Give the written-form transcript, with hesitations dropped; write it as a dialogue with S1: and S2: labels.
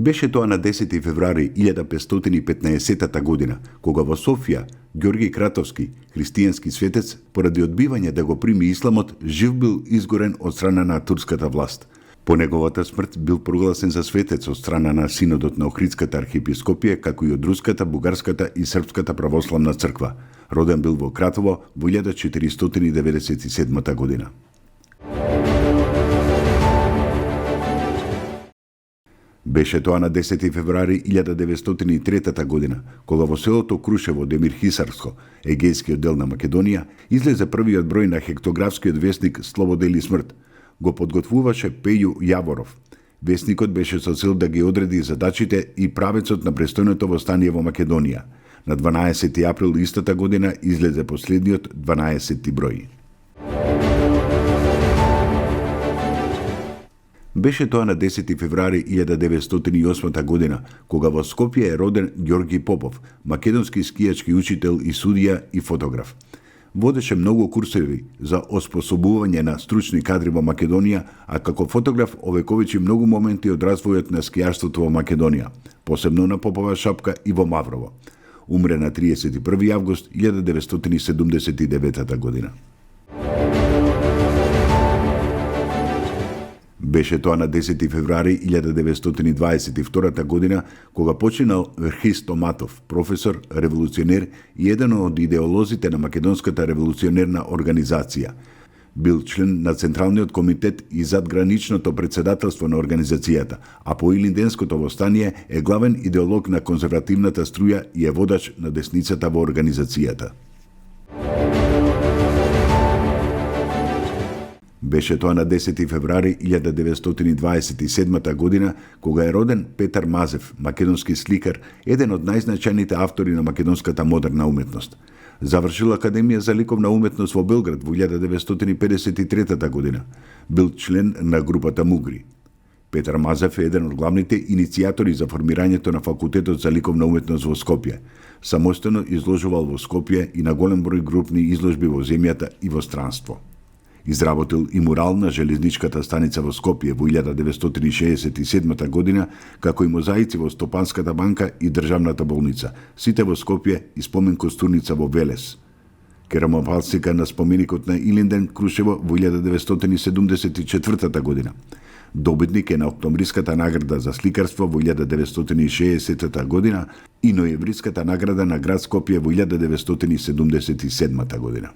S1: Беше тоа на 10 февруари 1515 година, кога во Софија Ѓорги Кратовски, христијански светец, поради одбивање да го прими исламот, жив бил изгорен од страна на турската власт. По неговата смрт бил прогласен за светец од страна на Синодот на Охридската архиепископија, како и од Руската, Бугарската и Српската православна црква. Роден бил во Кратово во 1497 година. Беше тоа на 10 февруари 1903 година, кога во селото Крушево, Демир Хисарско, егејскиот дел на Македонија, излезе првиот број на хектографскиот весник Слобода или смрт. Го подготвуваше Пеју Јаворов. Весникот беше со цел да ги одреди задачите и правецот на престојното востание во Македонија. На 12 април истата година излезе последниот 12 број. Беше тоа на 10 февруари 1908 година, кога во Скопје е роден Ѓорги Попов, македонски скијачки учител и судија и фотограф. Водеше многу курсеви за оспособување на стручни кадри во Македонија, а како фотограф овековичи многу моменти од развојот на скијарството во Македонија, посебно на Попова шапка и во Маврово. Умре на 31 август 1979 година. Беше тоа на 10 февруари 1922 година, кога починал Христо Матов, професор, револуционер и еден од идеолозите на Македонската револуционерна организација. Бил член на Централниот комитет и задграничното председателство на организацијата, а по Илинденското востание е главен идеолог на конзервативната струја и е водач на десницата во организацијата. Беше тоа на 10 февруари 1927 година, кога е роден Петар Мазев, македонски сликар, еден од најзначајните автори на македонската модерна уметност. Завршил Академија за ликовна уметност во Белград во 1953 година. Бил член на групата Мугри. Петар Мазев е еден од главните иницијатори за формирањето на Факултетот за ликовна уметност во Скопје. Самостојно изложувал во Скопје и на голем број групни изложби во земјата и во странство. Изработил и мурал на железничката станица во Скопје во 1967 година, како и мозаици во Стопанската банка и државната болница, сите во Скопје и спомен костурница во Велес. Керамофалстика на споменикот на Илинден, Крушево во 1974 година. Добитник е на Октомвриската награда за сликарство во 1960 година и ноемвриската награда на град Скопје во 1977 година.